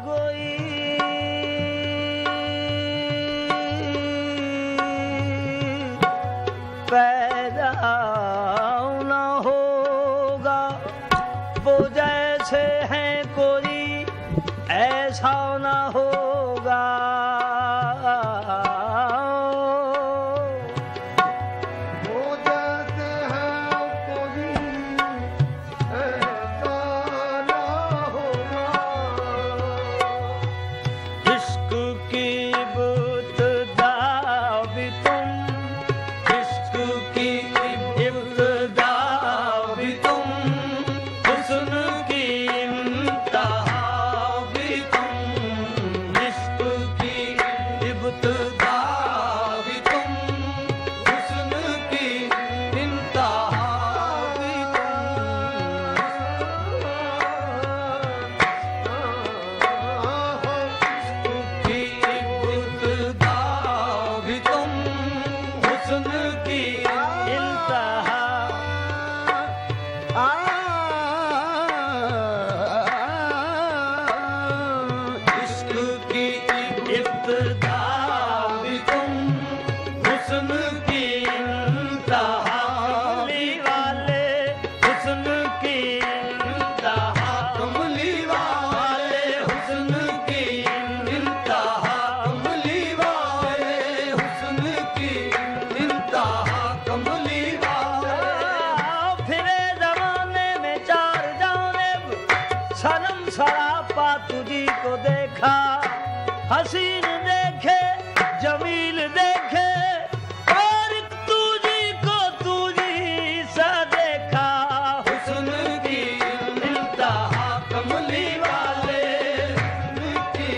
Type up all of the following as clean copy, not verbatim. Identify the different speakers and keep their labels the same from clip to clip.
Speaker 1: कोई पैदा न होगा, वो जैसे हैं कोई ऐसा न होगा।
Speaker 2: वो जैसे हैं कोई ऐसा न होगा।
Speaker 1: इश्क की इब्तिदा भी तुम, इश्क की इब्तिदा भी तुम, हुस्न की इंतहा भी तुम। इश्क की इब्तिदा भी तुम, हुस्न की इंतहा भी की इब्तिदा भी तुम, हुस्न की इंतहा। इश्क की इब्तिदा भी तुम, हुस्न की इंतहा। कमली वाले हुस्न की इंतहा, कमली वाले हुस्न की इंतहा, कमली वाले हुस्न की इंतहा, कमली वाले। फिरे जमाने में चार जानिब सनम सरापा तुझी को देखा, हसीन देखे जमील देखे, और तुझी को तुझी सा देखा। हुस्न की इंतहा कमली वाले, हुस्न की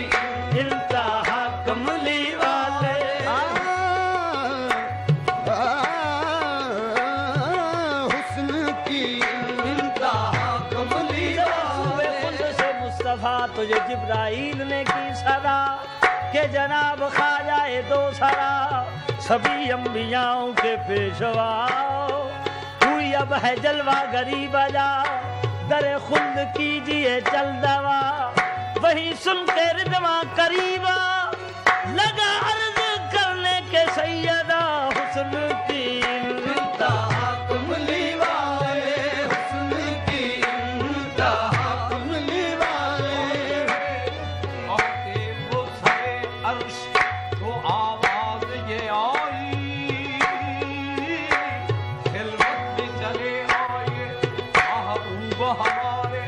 Speaker 1: इंतहा कमली वाले।
Speaker 2: हुस्न की
Speaker 1: इंतहा कमली वाले। खुद से मुस्तफा तुझे जिब्राइल ने की सदा, के जनाब ख्वाजाए दो सरा, सभी अंबियाओं के पेशवा। हुई अब है जलवा गरीब बजा, दरे खुल्द कीजिए चल दवा। वही सुन के रिदवा करीबा, लगा अर्ज करने के सैयदा। हुस्न की इंतहा कमली वाले, हुस्न की इंतहा कमली वाले।
Speaker 3: आके वो सरे अर्श तो आवाज ये आई, खिलवत में चले आए महबूब हमारे।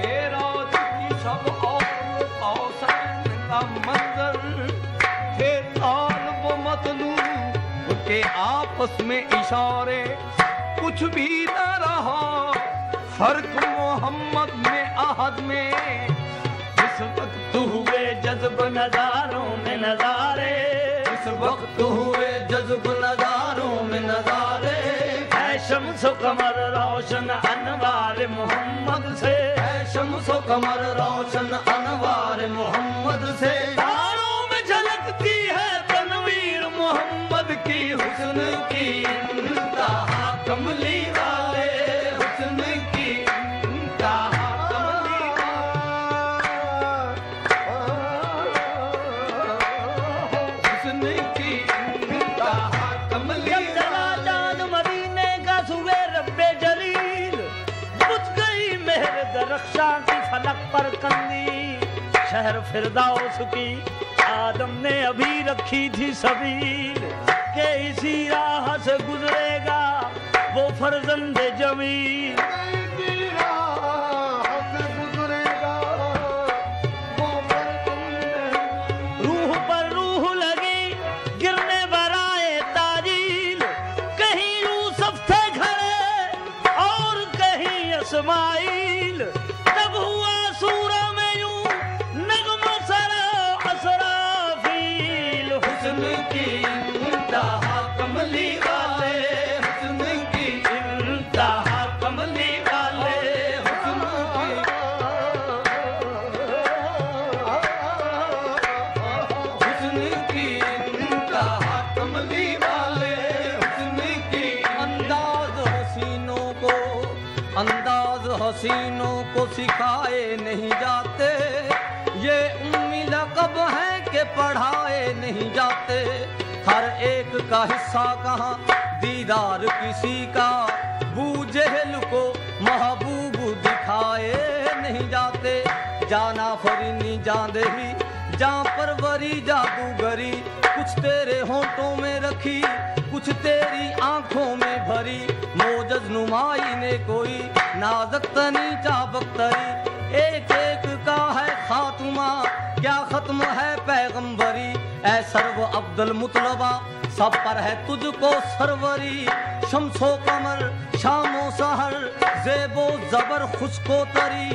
Speaker 3: एराज की शब और कौसैन का मंजर, थे तालब मतलूब के आपस में इशारे। कुछ भी न रहा फर्क मोहम्मद में अहद में, इस वक्त
Speaker 1: हुए जज्ब नजारों में नजारे,
Speaker 3: इस वक्त हुए जज्ब नजारों में नजारे।
Speaker 1: है शम्स कमर रोशन अनवार मोहम्मद से,
Speaker 3: है शम्सो कमर रोशन अनवार मोहम्मद से।
Speaker 1: तारों में झलकती है तनवीर मोहम्मद की।
Speaker 3: हुस्न की इंतहा कमली वाले, हुस्न की इंतहा कमली वाले, हुस्न की इंतहा कमली
Speaker 1: जब जला चाँद मदीने का सुबह रब्बे जलील, बुझ गई मेहर दरख्शां की फलक पर कंदी। शहर फिरदाउस की आदम ने अभी रखी थी सबील, के इसी राह से गुजरेगा वो फर्जंद जमील। रूह पर रूह लगी गिरने बराए ताजील, कहीं यूसुफ थे खड़े और कहीं इस्माइल। तब हुआ सूरा में यूं नगमा सरा असराफील।
Speaker 3: हुस्न की इंतहा कमली वाले, हुस्न की इंतहा कमली वाले, हुस्न की हुस्न की इंतहा कमली वाले, हुस्न की। अंदाज हसीनों को सिखाए नहीं जाते, के पढ़ाए नहीं जाते, हर एक का हिस्सा कहाँ दीदार किसी का, बूझेल को महबूब दिखाए नहीं जाते। जाना फरीनी जादे ही जा परवरी जादूगरी, कुछ तेरे होंठों में रखी कुछ तेरी आंखों में भरी, मोजज नुमाई ने कोई नाजक तनी चाबख्तरी, एक एक का है खात्मा क्या खत्म है पैगंबरी। ऐ सर्व अब्दुल मुतलबा सब पर है तुझको सरवरी, शम्सो कमर शामो सहर जेबो जबर खुशको तरी,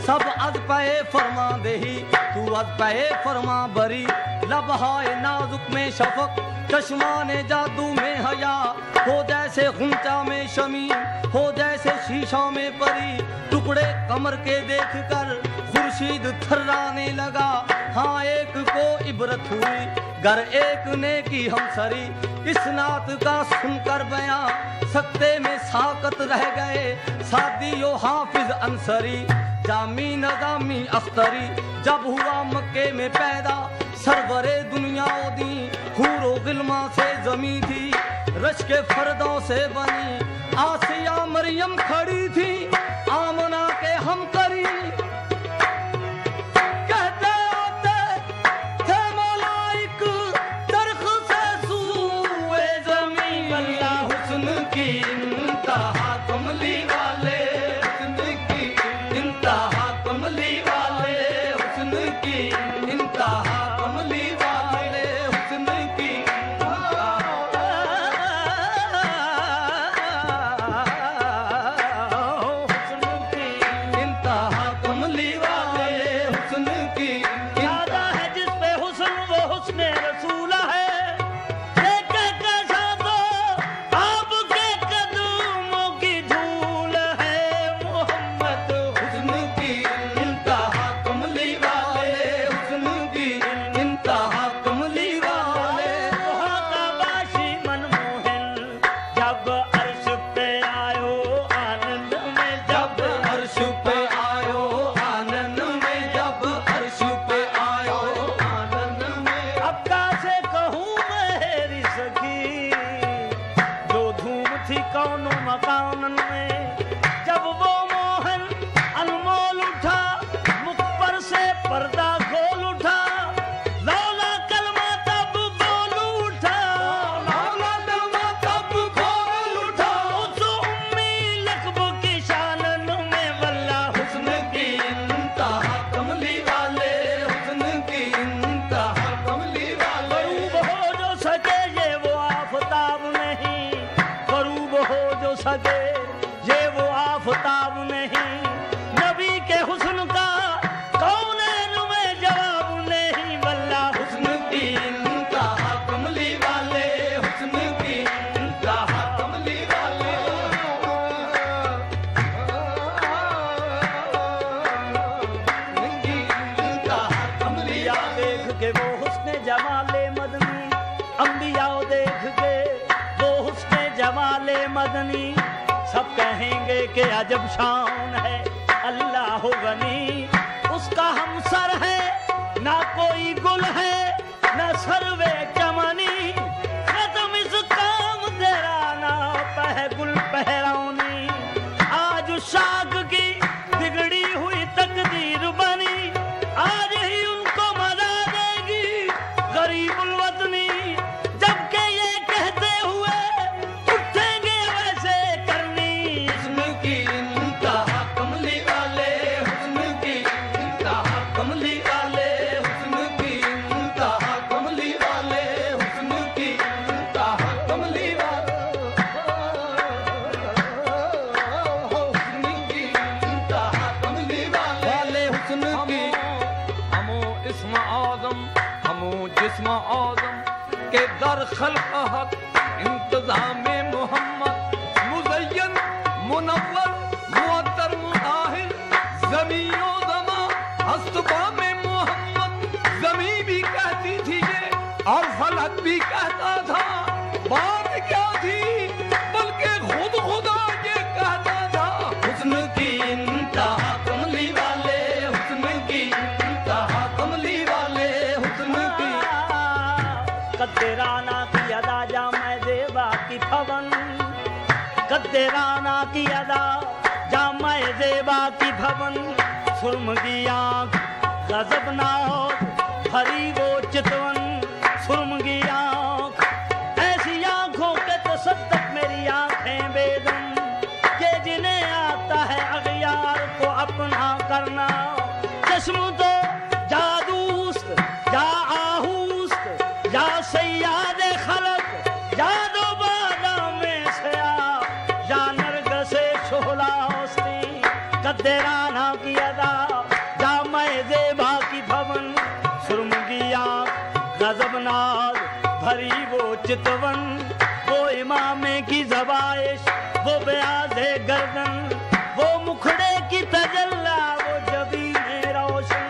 Speaker 3: सब अज पे फरमा देही तू अज पे फरमा बरी। लबहाए नाजुक में शफक चश्माने जादू में हया, हो जैसे गुंचा में शमी हो जैसे शीशा में परी, टुकड़े कमर के देख कर खुर्शीद थर्राने लगा। हाँ एक को इबरत हुई गर एक ने की हम सरी, इस नात का सुनकर बयां सकते में साकत रह गए सादियो हाफिज अंसरी। जामी नजामी अख्तरी जब हुआ मक्के में पैदा, सरवरे दुनिया दी हूरो गिल्मा से जमी थी, रश के फर्दों से बनी आसिया मरियम खड़ी थी, आमना के हम करी कहते आते थे मलाइक दरख से सूए जमीन। अल्लाह हुस्न की इंतहा कमली वाले, हुस्न की इंतहा कमली वाले, हुस्न की इंतहा कमली वाले, हुस्न की इंतहा कमली वाले, हुस्न की
Speaker 1: यादा है जिस पे हुस्न वो हुस्ने रसूला है, देख के शादो आपके कदमों की धूल है मोहम्मद।
Speaker 3: हुस्न की इंतहा कमली वाले, हुस्न की इंतहा कमली वाले।
Speaker 1: वहाँ का बाशी मनमोहन जब अर्श पे आयो आनंद में,
Speaker 3: जब अर्श पे आयो आनंद में, जब अर्श पे आयो आनंद में।
Speaker 1: अब कैसे कहूँ मेरी सखी जो धूम थी कौनो मकान में, जब वो मोहन अनमोल उठा मुख पर से पर्दा खोल उठा, लौला कलमा तब बोल उठा,
Speaker 3: मौला दमा तब खोल उठा,
Speaker 1: उस उम्मी लकब की शानन में वल्ला
Speaker 3: हुस्न की इंतहा कमली वाले, हुस्न की इंतहा कमली वाले।
Speaker 1: करूब हो जो सके ये वो आफताब नहीं, करूब हो जो सके ये वो आफताब नहीं, नबी के हुस्न का कौनैन में जवाब नहीं वल्ला
Speaker 3: हुस्न की इंतहा कमली वाले, हुस्न की इंतहा कमली वाले। हुस्न की इंतहा कमली
Speaker 1: अंबिया देख के वो हुस्न जमाले मदनी, अंबिया देख के वो हुस्न जमाले मदनी, सब कहेंगे कि अजब शान है अल्लाह गनी, उसका हम सर है ना कोई गुल है ना सरवे चमनी, खत्म इस काम तेरा ना पह गुल पहरौनी, आज उस शाख की बिगड़ी हुई तकदीर बनी, आज ही उनको मजा देगी गरीबुल वतनी, जबकि ये कहते हुए उठेंगे वैसे करनी।
Speaker 3: हुस्न की इंतहा कमली वाले, हुस्न की इंतहा कमली वाले, हुस्न की इंतहा कमली वाले, हुस्न की इंतहा कमली वाले, हुस्न की इंतहा कमली वाले, हुस्न की। हमो इस्म आज़म हमो जिस्म आज़म के दर खल्क़ हक, इंतज़ाम मोहम्मद मुज़य्यन मुनव्वर मुअत्तर मुताहिर, ज़मीनो ज़मा हस्तबा में मोहम्मद, ज़मी भी कहती थी ये और फलक भी कहता था, बात क्या थी बल्कि खुद खुदा ये कहता था। हुस्न की इंतहा कमली वाले, हुस्न की इंतहा कमली वाले, हुस्न की
Speaker 1: गद्देराना की अदा जामै ज़ेबा की भवन, गद्देराना की अदा जामै ज़ेबा की भवन, सुरमगी आँख गजबनाक भरी वो चितवन, सुरमगी आँख ऐसी आँखों के तसद्दक मेरी आँखें बेदम, ये जिन्हें आता है अगयार को अपना करना, चश्म तो जादूस्त या आहूस्त या सैयाद खलक या दो बादाम सया या नरगसे शोहलास्ती, गद्देराना की अदा जामै ज़ेबा की भवन, सुरमगी आँख गजबनाक भरी वो चितवन, वो इमामे की ज़बाइश वो ब्याज़े गर्दन, वो मुखड़े की तजल्ला वो जबीने रोशन,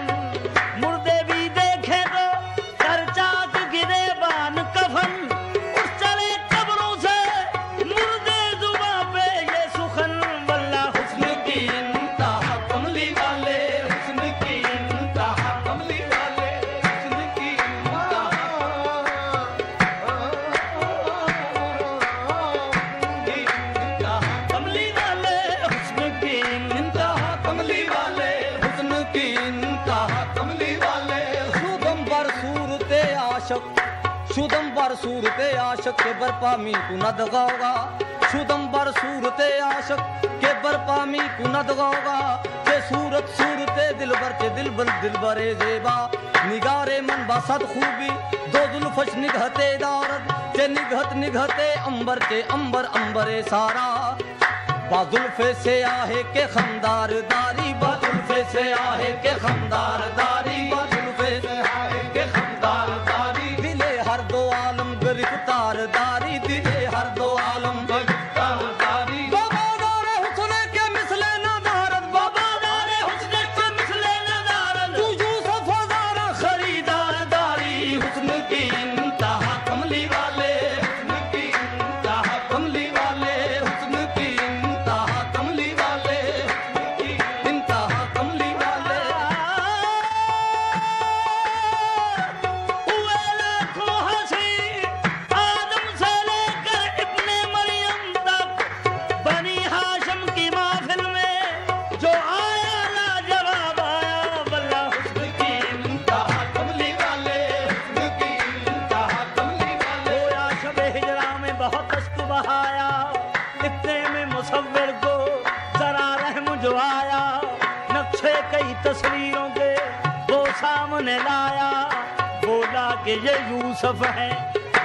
Speaker 1: मुर्दे भी देखे तो करचाक गिरे बान कफन, उस चले कब्रों से मुर्दे जुबां पे ये सुखन, वल्ला हुस्न की इंतहा कमली वाले, हुस्न की इंतहा कमली वाले, हुस्न की कमली वाले, हुस्न की इंतहा कमली वाले,
Speaker 3: हुस्न की इंतहा कमली वाले, शुदम बर सूरते आशक, शुदम बर सूरते आशक के बरपामी कुनद गाओगा, शुदम बर सूरते आशक के बरपामी कुनद गाओगा, के सूरत सूरते दिलबर के दिलबरे ज़ेबा, निगारे मन बसद खूबी दो जुल्फश निगहते दारद के निगहते अंबर के अंबरे सारा, बाजुल्फे से आहे के खमदार दारी, बाजुल्फे से आहे के खमदार दारी, बाजुल्फे से आहे के खमदार दारी, दिले हर दो आलम गिरफ्तार दारी, दिले हर दो आलम गिरफ्तार दारी, वफादार हुस्न के मिसले नदारत, वफादार हुस्न के मिसले नदारत, तू यूसुफ हज़ारा खरीदार दारी, हुस्न की इंतहा कमली वाले, हुस्न की इंतहा कमली वाले, हुस्न की इंतहा कमली वाले, इंतहा कमली वाले,
Speaker 1: हुए लाखों हंसी आदम से लेकर इब्ने मरियम तक, बनी हाशम की महफिल में जो आया लाजवाब आया, वल्ला हुस्न की
Speaker 3: इंतहा कमली वाले, हुस्न की इंतहा कमली वाले,
Speaker 1: गोया शबे हिजरा में बहुत अश्क बहाया, इतने में मुसव्विर को जरा रहम जो आया, नक्शे कई तस्वीरों के वो सामने लाया, बोला कि ये यूसुफ है,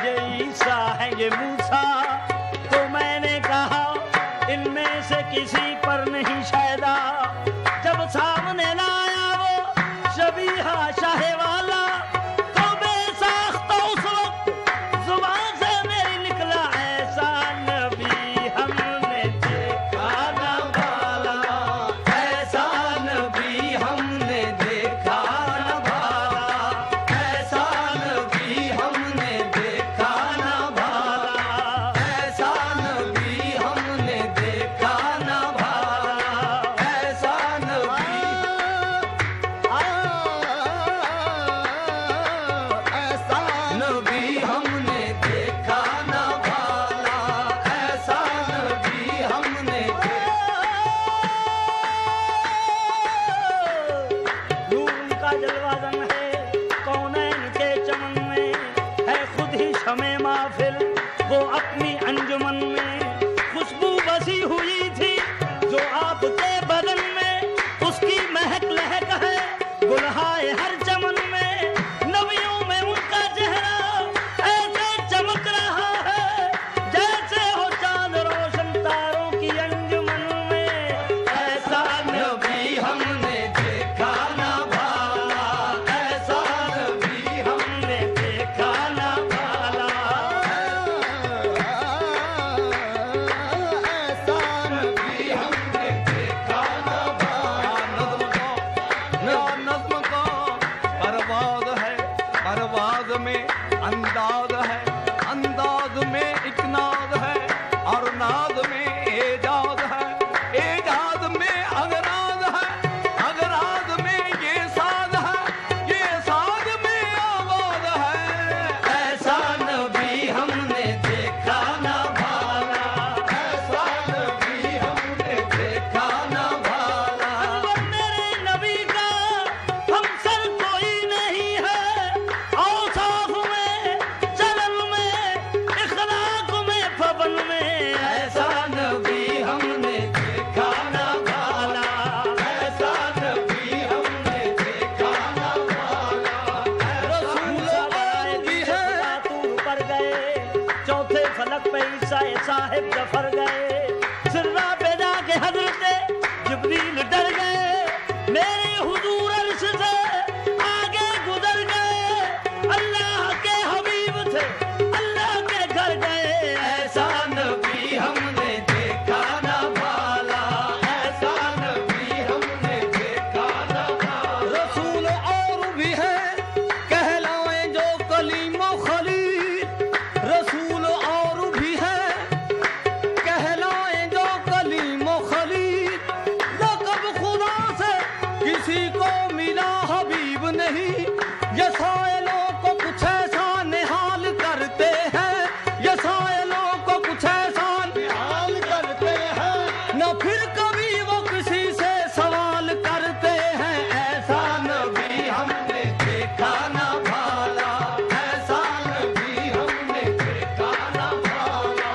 Speaker 1: ये ईसा है, ये मूसा, तो मैंने कहा इनमें से किसी पर नहीं शायदा, जब सामने लाया वो शबीहा शाह वाला, तो बेसाख्ता उस वक्त जुबान से मेरी निकला ऐसा नबी हमने देखा न भाला,
Speaker 3: ऐसा नबी हमने देखा न भाला, ऐसा नबी हमने देखा न भाला, ऐसा नबी हमने देखा न भाला, ऐसा नबी
Speaker 2: ऐसा
Speaker 3: नबी हमने देखा न भाला, ऐसा नबी हमने
Speaker 1: नूर उनका जलवादन है कौनैन के चमन में, है खुद ही शमे महफिल वो अपनी अंजुमन में, खुशबू बसी हुई थी जो आपके बदन में, उसकी महक लहक है गुलहाए हर चमन में, नबियों में उनका चेहरा ऐसे चमक रहा है जैसे हो चांद रोशन तारों की अंजुमन में, ऐसा
Speaker 3: नबी हमने देखा न भाला, ऐसा नबी
Speaker 1: हमने देखा न भाला,
Speaker 2: ऐसा
Speaker 3: नबी हमने देखा न भाला, नज़्म का परवाज़ है, परवाज़ में अंदाज है, अंदाज में एक नाज है, और नाज में एजाज है, एजाज में अगराज है, अगराज में ये साज है, ये साज में आवाज है, ऐसा
Speaker 1: साहिब जफर गए, सिर्रा पे जाके हजरत जिब्रील डर गए, मेरे हुजूर अर्श से आगे गुजर गए, अल्लाह के हबीब थे अल्लाह के घर गए। ऐसा
Speaker 3: नबी हमने देखा ना भाला, ऐसा नबी हमने देखा ना भाला। रसूल और भी है कहलाए जो कलीम खलील, रसूल और भी है कहलाए जो कलीम खलील, लक़ब खुदा से किसी को मिला हबीब नहीं, ये साइलों को कुछ ऐसा निहाल करते हैं, ये साइलों को कुछ ऐसा
Speaker 2: निहाल करते हैं,
Speaker 3: न फिर कभी वो किसी से सवाल करते हैं। ऐसा नबी हमने देखा ना भाला, ऐसा नबी हमने देखा ना भाला।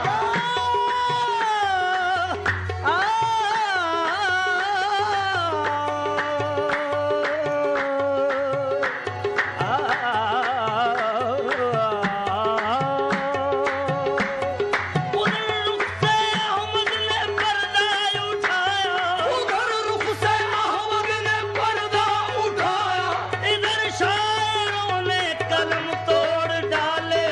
Speaker 3: उधर रुख से अहमद ने पर्दा उठाया,
Speaker 1: इधर शायरों ने कलम तोड़ डाले।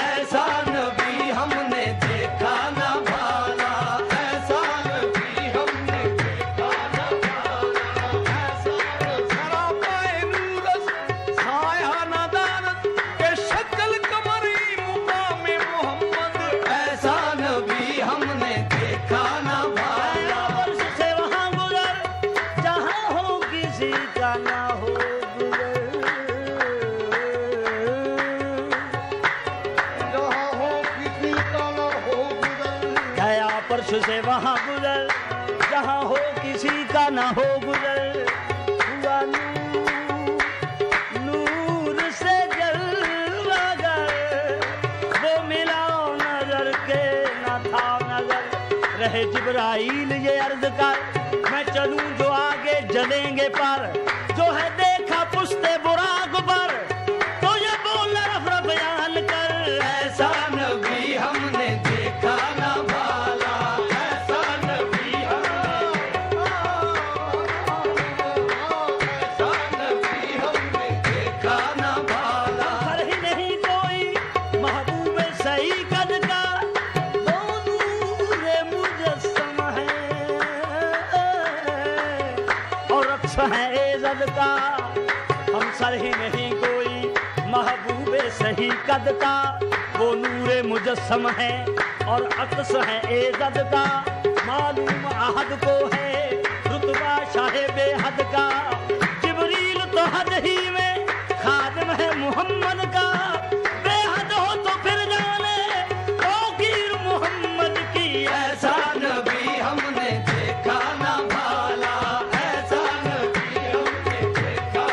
Speaker 3: ऐसा नबी हमने देखा ना भाला, ऐसा नबी हमने देखा ना भाला। ऐसा सरापाए नूरस साया नदानत के शक्ल कमरी मुकामे मोहम्मद, ऐसा नबी हमने देखा ना भाला।
Speaker 1: वर्ष से वहाँ गुजर जहाँ हो किसी का ना हो गुजर,
Speaker 2: जहाँ हो किसी का न हो गुजर,
Speaker 1: गया परश से वहाँ गुजर जहाँ हो किसी का ना हो गुजर, हुआ नूर से जलवागर, वो मिला नजर के न था नजर, रहे जिब्राइल ये अर्ज कर मैं चलूं जो आगे जलेंगे पर, जो है देखा पुश्ते बुराक पर, तो ये बोल रफ रफ बयान कर।
Speaker 3: ऐसा नबी हमने देखा ना भाला, ऐसा नबी हमने, ऐसा नबी हमने देखा ना भाला।
Speaker 1: हर ही नहीं कोई महबूब सही कद का, वो नूरे मुजस्सम है और अक्स है एज़द का, हम सर ही नहीं कोई महबूब सही कद का, वो नूरे मुजस्सम है और अक्स है एज़द का, मालूम अहद को है रुतबा शाहे बेहद का, जिब्रील तो हद ही में खादिम है मुहम्मद का, बेहद हो तो फिर जाने तौकीर मुहम्मद की।
Speaker 3: ऐसा नबी हमने देखा ना भाला, ऐसा नबी हमने देखा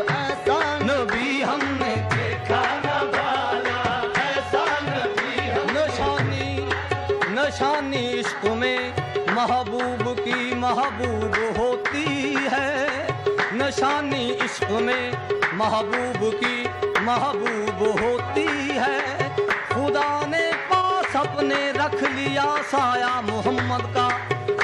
Speaker 2: ऐसा
Speaker 3: नबी हमने देखा ना भाला, ऐसा नबी हम नशानी इश्क में महबूब की महबूब होती है, नशानी इश्क में महबूब की महबूब होती है, खुदा ने पास अपने रख लिया साया मोहम्मद का,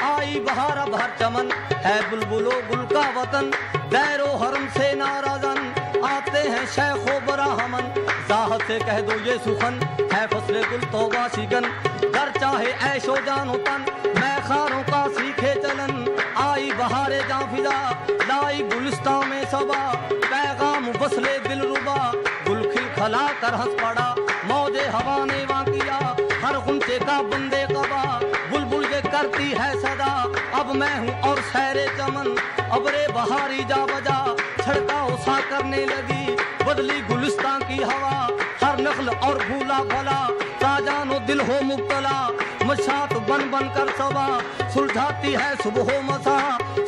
Speaker 3: आई बहार भर चमन है बुलबुलो गुल का वतन, दैरो हरम से नाराजन आते हैं शेखो बराहमन, जाहद से कह दो ये सुखन है फसले गुल तौबा शिकन, घर चाहे ऐशो जानो तन मैं खारों का सीखे चलन, आई बहारे जाफिदा लाई गुलिस्तां में सबा, पैगाम बसले दिल रुबा गुल खिल खला कर हंस पड़ा, मौजे हवा ने वां किया हर गुमचे का बंदे कबा, बुलबुल ये करती है सदा अब मैं हूँ और सैरे चमन, अबरे बहारी जा बजा छड़काओ सा करने लगी, बदली गुलिस्तां की हवा हर नखल और भूला भला, साजानो दिल हो मुब्तला मशात बन बन कर सबा, सुलझाती है सुबह मसा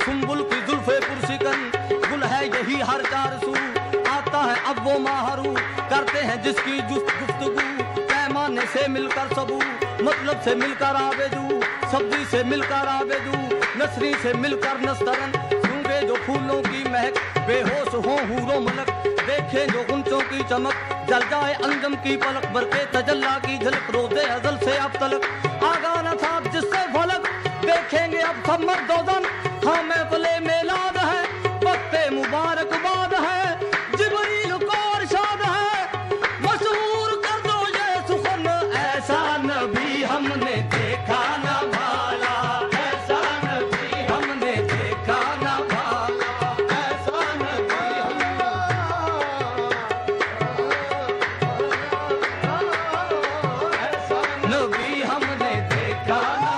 Speaker 3: सुम्बुल की जुल्फे पुरसिकन, गुल है यही हर चार सू, आता है अब वो माहरू करते हैं जिसकी गुफ्तगू, पैमाने से मिलकर सबू मतलब से मिलकर आवेजू, सब्जी से मिलकर आवेजू, नसरी से मिलकर नस्तरन, सूंगे जो जो फूलों की महक, बेहोश हो हूरो मलक, देखे जो गुंचों की चमक, जल जाए अंजम की पलक, बरके तजल्ला की झलक, रोज़े अज़ल से अब तलक आगा न था जिससे फलक, देखेंगे अब सब मर्दोजन, हाँ महफिले मेलाद है, वक्ते मुबारकबाद है, जिब्रील को इरशाद है, मशहूर कर दो ये सुखन, ऐसा नबी हमने देखा ना भाला, ऐसा नबी हमने देखा ना भाला, ऐसा नबी नबी हमने देखा ना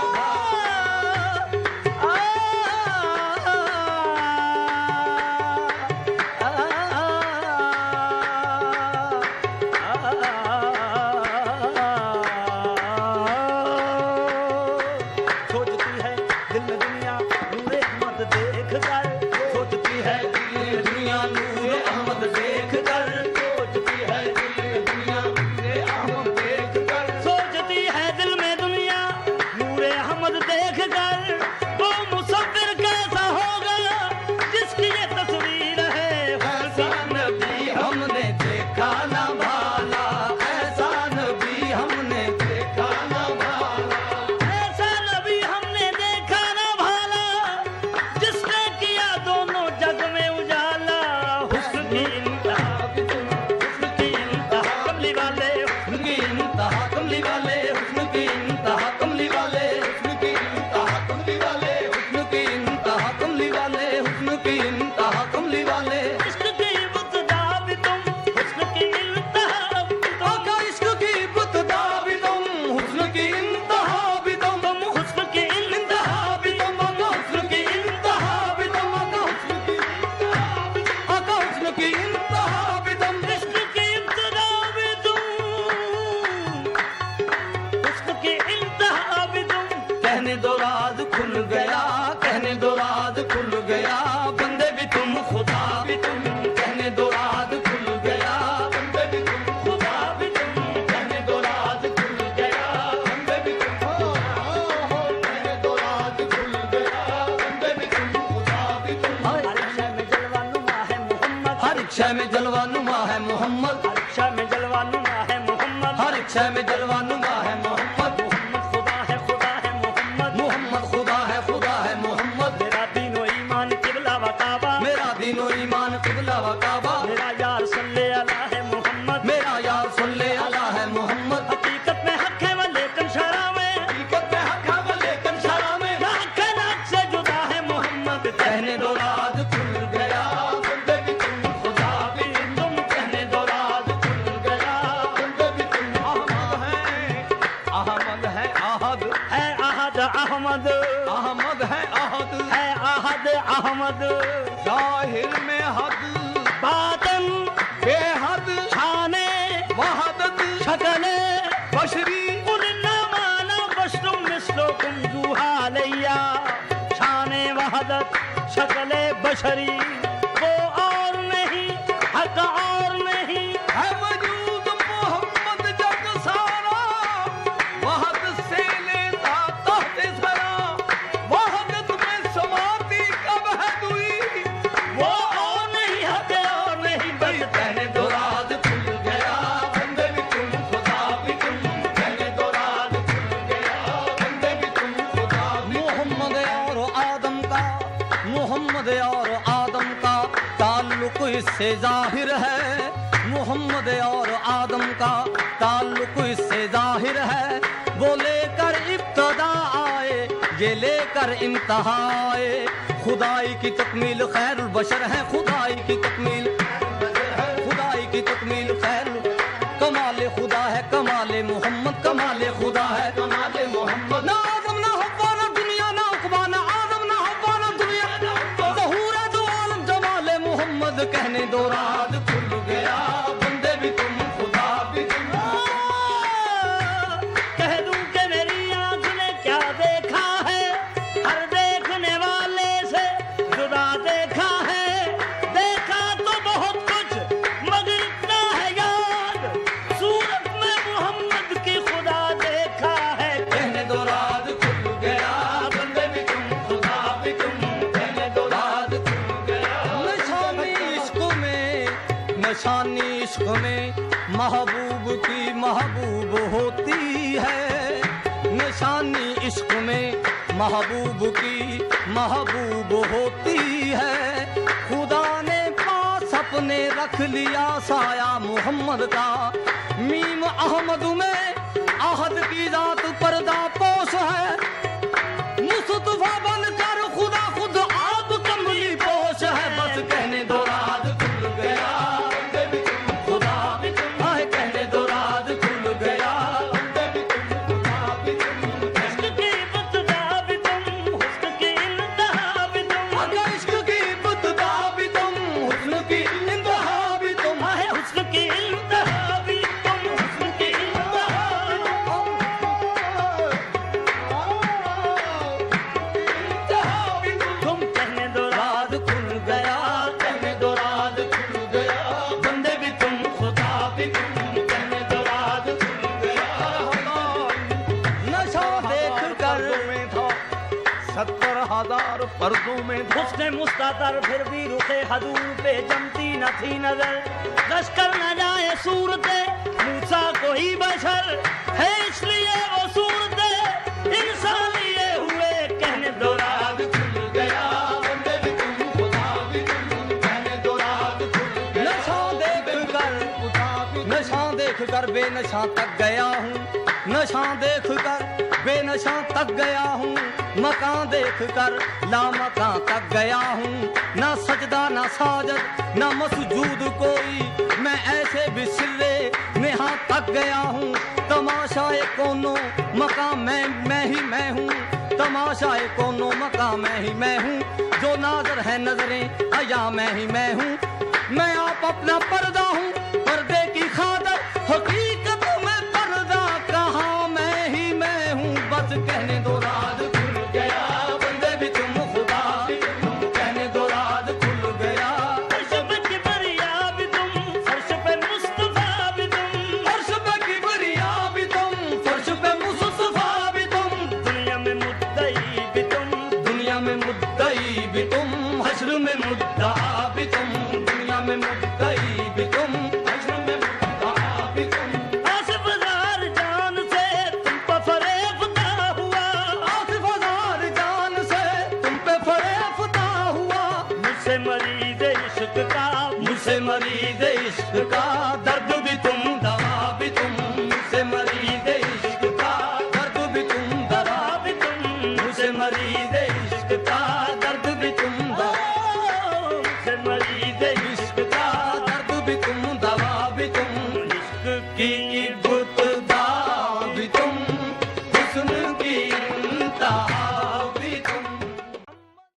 Speaker 1: सोचती है दिल में दुनिया नूरे अहमद देख कर, सोचती है दिल में दुनिया नूरे अहमद देख कर, सोचती है दिल में दुनिया नूरे अहमद देख कर, सोचती है दिल में दुनिया नूरे अहमद देख कर, वो मुसव्विर कैसा होगा जिसकी ये तस्वीर है,
Speaker 3: ऐसा नबी हमने देखा ना भाला, ऐसा नबी हमने देखा ना भाला,
Speaker 1: ऐसा नबी हमने देखा ना भाला, जिसने किया दोनों जग में उजाला, हुस्न की इंतहा भी तुम, हुस्न की इंतहा कमली वाले,
Speaker 3: हुस्न की इंतहा कमली वाले, हुस्न की इंतहा कमली वाले, हुस्न की इंतहा कमली वाले, हुस्न की इंतहा कमली वाले, हुस्न की इंतहा कमली वाले,
Speaker 1: इश्क की इब्तिदा भी तुम, हुस्न की इंतहा भी तुम,
Speaker 3: आका इश्क की इब्तिदा भी तुम, हुस्न की इंतहा भी तुम,
Speaker 1: तुम हुस्न की इंतहा
Speaker 3: भी तुम, आका हुस्न की इंतहा भी तुम, आका हुस्न की इंतहा भी तुम, आका हुस्न की इंतहा भी तुम,
Speaker 1: इश्क की इब्तिदा भी तुम, हुस्न की इंतहा भी तुम,
Speaker 3: कहने दो राज खुल गया, कहने दो राज खुल गया, बंदे भी तुम खुदा भी तुम, कहने दो राज खुल गया, बंदे भी तुम खुदा भी तुम, कहने दो राज खुल गया, बंदे भी तुम कहने दो राज खुल गया, बंदे भी तुम खुदा भी तुम,
Speaker 1: हर शय में जलवा नुमा है मोहम्मद,
Speaker 3: हर एक शय में जलवा नुमा है मोहम्मद,
Speaker 1: हर शय में जलवा नुमा है मोहम्मद,
Speaker 3: हर एक शय में जलवा नुमा है मोहम्मद,
Speaker 1: मोहम्मद खुदा है मोहम्मद,
Speaker 3: मोहम्मद खुदा है मोहम्मद,
Speaker 1: मेरा दीनो ईमान किबला व काबा,
Speaker 3: मेरा दीनो ईमान किबला व काबा,
Speaker 1: मेरा यार सल्ले अला है मोहम्मद,
Speaker 3: मेरा यार सल्ले अला है मोहम्मद,
Speaker 1: हकीकत में हक है वो लेकिन शरा में,
Speaker 3: हकीकत में हक है वो लेकिन शरा में,
Speaker 1: हक है नाक से जुदा है मोहम्मद,
Speaker 3: कहने दो राज खुल गया, बंदे भी तुम खुदा भी तुम, कहने दो राज खुल गया, बंदे भी तुम अहमद है अहद,
Speaker 1: है अहद अहमद,
Speaker 3: अहमद है अहद,
Speaker 1: है अहद अहमद,
Speaker 3: जाहिर में हद,
Speaker 1: बातन
Speaker 3: बेहद,
Speaker 1: शाने
Speaker 3: वहदत,
Speaker 1: शकले
Speaker 3: बशरी,
Speaker 1: कुल न माना बशरुम मिस्लुकुम जुहालैया, शाने वहदत शकले बशरी, वो और नहीं हक और नहीं,
Speaker 3: है वजूद मोहम्मद जग सारा, वहदत से लेता तहत सरा, वहदत में समाती कब है दुई,
Speaker 1: वो और नहीं हक और नहीं बस
Speaker 3: कहने दो राज खुल गया, बंदे भी तुम खुदा भी तुम, कहने दो राज खुल गया, बंदे भी तुम खुदा भी, मोहम्मद और आदम का, मोहम्मद और आदम का ताल्लुक इससे जाहिर है, मोहम्मद और आदम का ताल्लुक इससे जाहिर है, वो लेकर इब्तदा आए, ये लेकर इंतहा आए, खुदाई की तकमील खैरुल बशर है, खुदाई की तकमील, खुदाई की तकमील खैर, कमाल खुदा है, कमाल मोहम्मद, कमाल खुदा है, कमाल मोहम्मद, ना आदम ना हव्वा ना दुनिया ना उक़बा, ना आदम ना हव्वा ना दुनिया, ज़हूर है दो आलम जमाल मोहम्मद, कहने दो राज खुल गया, बंदे भी तुम खुदा भी तुम,
Speaker 1: कह दूं कि मेरी आंख ने क्या देखा है, हर देखने वाले से जुदा देखा है, देखा तो बहुत कुछ मगर इतना है याद, सूरत में मोहम्मद की खुदा देखा
Speaker 3: محبوب کی محبوب ہوتی ہے. خدا نے پاس اپنے رکھ لیا سایہ محمد کا. میم احمد میں احد کی ذات پردہ پوش ہے. مصطفیٰ بن کر خدا خود آپ کملی پوش ہے. بس کہنے دو راز کھل گیا خدا بھی تم. آئے کہنے دو راز کھل گیا.
Speaker 1: عشق کی ابتدا بھی تم حسن کی انتہا بھی تم.
Speaker 3: اگر عشق کی ابتدا بھی تم حسن کی انتہا بھی تم.
Speaker 1: ہے حسن کی انتہا بھی تم حسن کی انتہا بھی تم. کہنے دو
Speaker 3: راز کھل گیا کہنے دو راز کھل گیا.
Speaker 1: بندے بھی تم خدا بھی تم. کہنے دو راز کھل گیا.
Speaker 3: نشہ دیکھ کر
Speaker 2: میں تھا 70,000 پردوں میں تھا.
Speaker 1: حسن مستطر پھر بھی رخ حضور پہ جمتی نہ تھی نظر. لشکر نہ جائے صورت موسیٰ کوئی بشر ہے اس لیے وہ صورت انسان لیے ہوئے. کہنے دو راز
Speaker 3: کھل گیا. بندے بھی تم خدا بھی تم. کہنے دو راز کھل گیا. نشہ دیکھ کر بے نشاں تک گیا ہوں. نشہ دیکھ کر بے نشاں تک گیا ہوں. مکان دیکھ کر لامکان تک گیا ہوں. نہ سجدہ نہ ساجد نہ مسجود کوئی. میں ایسے بھی سرے نہاں تک گیا ہوں. تماشائے کونوں مقام میں ہی میں ہوں. تماشائے کونوں مقام میں ہی میں ہوں. جو ناظر ہے نظریں عیاں میں ہی میں ہوں. میں آپ اپنا پردہ ہوں پردے کی خاطر. حقیقت میں پردہ کہاں میں ہی میں ہوں. بس کہنے دو راز کھل گیا. بندے بھی تم خدا بھی تم. کہنے دو راز کھل گیا.
Speaker 1: فرش پہ کبریا بھی تم فرش پہ مصطفیٰ بھی تم.
Speaker 3: فرش پہ کبریا بھی تم فرش پہ مصطفیٰ بھی تم.
Speaker 1: دنیا میں مدعی بھی تم.
Speaker 3: دنیا میں مدعی بھی تم. حشر میں مدعا بھی تم. دنیا میں مدعی بھی تم. حشر میں مدعا بھی تم.
Speaker 1: آصف ہزار جان سے تم پر فریفتہ ہوا.
Speaker 3: آصف ہزار جان سے تم پہ فریفتہ ہوا.
Speaker 1: مجھ سے مریض عشق کا
Speaker 3: مجھ سے مریض عشق کا درد